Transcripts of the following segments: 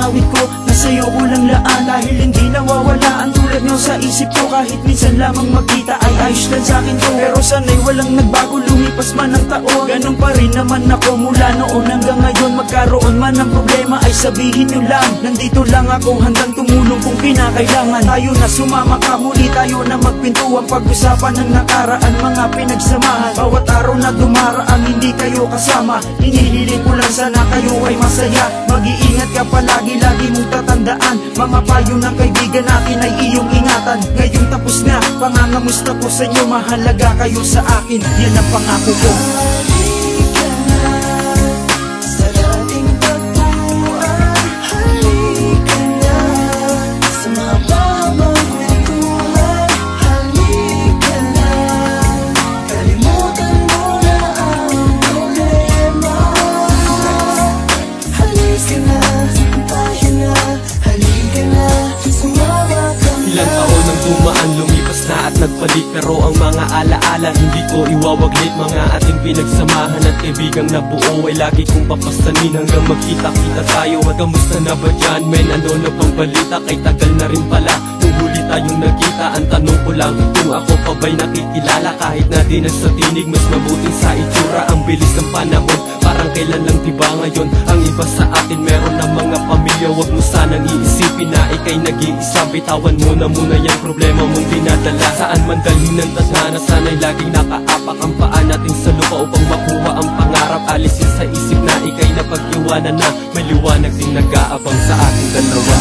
awit ko na sa'yo walang laan, dahil hindi nawawala ang tulad nyo sa isip ko. Kahit minsan lamang magkita ay ayos lang sa'kin to, pero sana'y walang nagbago, lumipas man ang taon, ganun pa rin naman ako mula noon hanggang ngayon. Magkaroon man ng problema ay sabihin nyo lang, nandito lang ako handang tumulong kung kinakailangan. Tayo na sumama ka, muli tayo na magpintuan, pag-usapan ng nakaraan, mga pinagsamahan. Bawat araw na dumaraan hindi kayo kasama, hinihiling ko lang sana kayo ay masaya. Mag-iingat ka palagi, lagi mong tatandaan, mga payo ng kaibigan natin ay iyong ingatan. Ngayong tapos na, pangangamusta ko sa inyo, mahalaga kayo sa akin, yan ang pangako ko. Lumipas na at nagbalik, pero ang mga alaala hindi ko iwawaglit. Mga ating pinagsamahan at kaibigang nabuo ay lagi kong papasanin hanggang magkita-kita tayo. At kamusta na ba dyan, men? Ano na bang balita? Kay tagal na rin pala nung huli tayong nagkita. Ang tanong ko lang kung ako pa ba'y nakikilala, kahit na di na sa tinig, mas mabuting sa itsura. Ang bilis ng panahon, parang kailan lang diba ngayon? Ang iba sa atin meron na mga pamilya, wag mo sanang iisipin na ikay nag-iisa. Bitawan mo na muna yung problema mong dinadala. Saan man dalhin ng tadhana, sana'y laging nakaapak ang paa natin sa lupa upang makuha ang pangarap. Alisin sa isip na ikay napag-iwanan na, may liwanag din nag-aabang sa ating dalawa.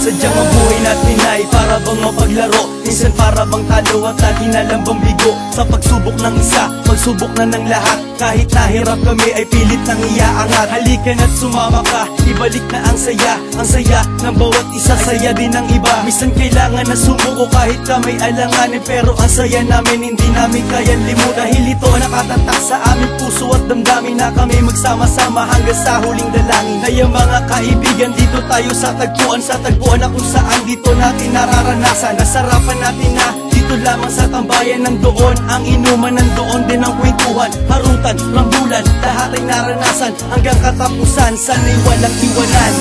Sadyang ang buhay natin ay para bang mapaglaro, minsan para bang talo at lagi na lang bang bigo. Sa pagsubok ng isa, pagsubok na ng lahat, kahit nahirap kami ay pilit nang iaangat. Halika na't sumama ka, ibalik na ang saya ng bawat isa, saya din ng iba. Minsan kailangan na sumuko kahit ka may alanganin, pero ang saya namin hindi namin kayang limutan. Dahil ito nakatatak sa aming puso at damdamin na kami magsama-sama hanggang sa huling dalangin. Kaya mga kaibigan, dito tayo sa tagpuan na kung saan dito natin nararanasan. Nasarapan natin na dito lamang sa tambayan ng doon, ang inuman ng doon din ang kwentuhan, harutan, rambulan, lahat ay naranasan hanggang katapusan, sana'y walang iwanan.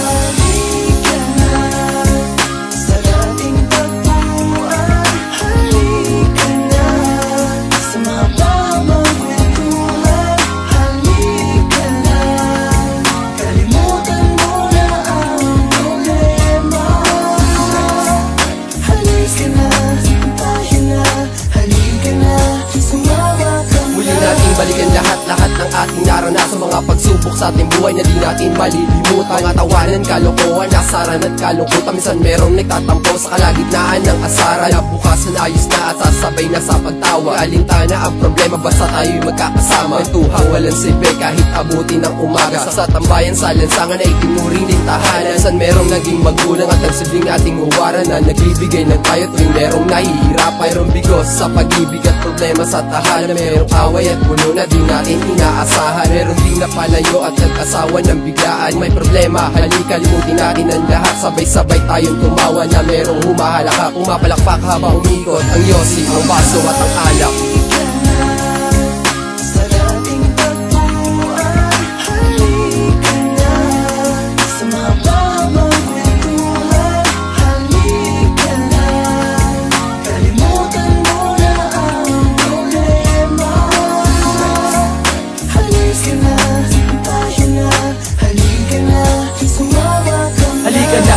Balikan lahat ng ating naranasan, mga pagsubok sa ating buhay na di natin malilimutan. Mga tawanan, kalokohan, nasaran at kalungkutan, minsan merong nagtatampo sa kalagitnaan ng asaran. Nabukasan ayos na at sasabay na sa pagtawa, alintana ang problema basta tayo'y magkakasama. Kwentuhang walang silbi kahit abutin ng umaga, sa tambayan sa lansangan ay tinuring din tahanan. Minsan merong naging magulang at nagsilbing ating huwaran, na nagbibigay ng tayo tuwing merong nahihirap. Mayroong bigos sa pag-ibig at problema sa tahanan, merong away at puno na di natin inaasahan. Meron ding napalayo at nag-asawa ng biglaan. May problema, halika limutin natin ang lahat, sabay-sabay tayong tumawa na merong humahalaka, pumapalakpak habang umikot ang yosi, ang baso at ang alak.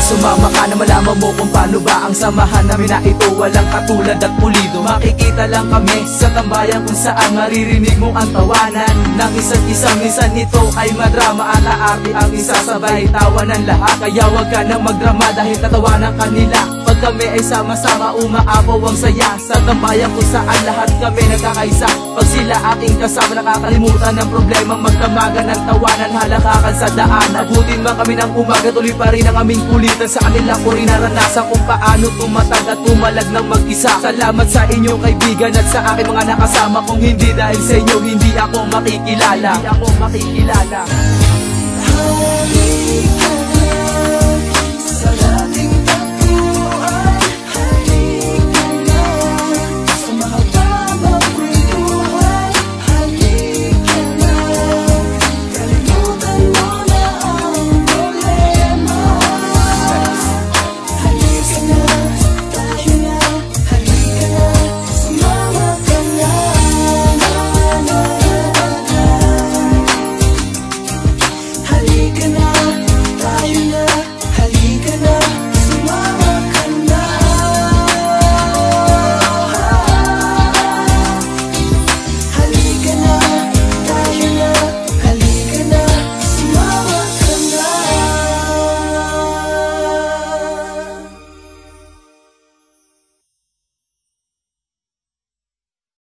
Sumama ka na malaman mo kung paano ba ang samahan namin na ito, walang katulad at pulido. Makikita lang kami sa tambayan kung saan maririnig mo ang tawanan ng isa't isa. Minsan ito ay madrama at aarte ang isasabay, tawa ng lahat. Kaya wag ka nang magdrama dahil tatawanan kanila pag kami ay sama-sama, umaapaw ang saya sa tambayan kung saan lahat kami nagkakaisa. Pag sila aking kasama, nakakalimutan ng problema, magdamagan ng tawanan, halakakan sa daan. Abutin man kami ng umaga, tuloy pa rin ang aming kulitan. kalungkutan sa kanila ko rin naranasan kung paano tumatag at pumalag ng mag-isa. Salamat sa inyong kaibigan at sa aking mga nakasama. Kung hindi dahil sa inyo, hindi ako makikilala.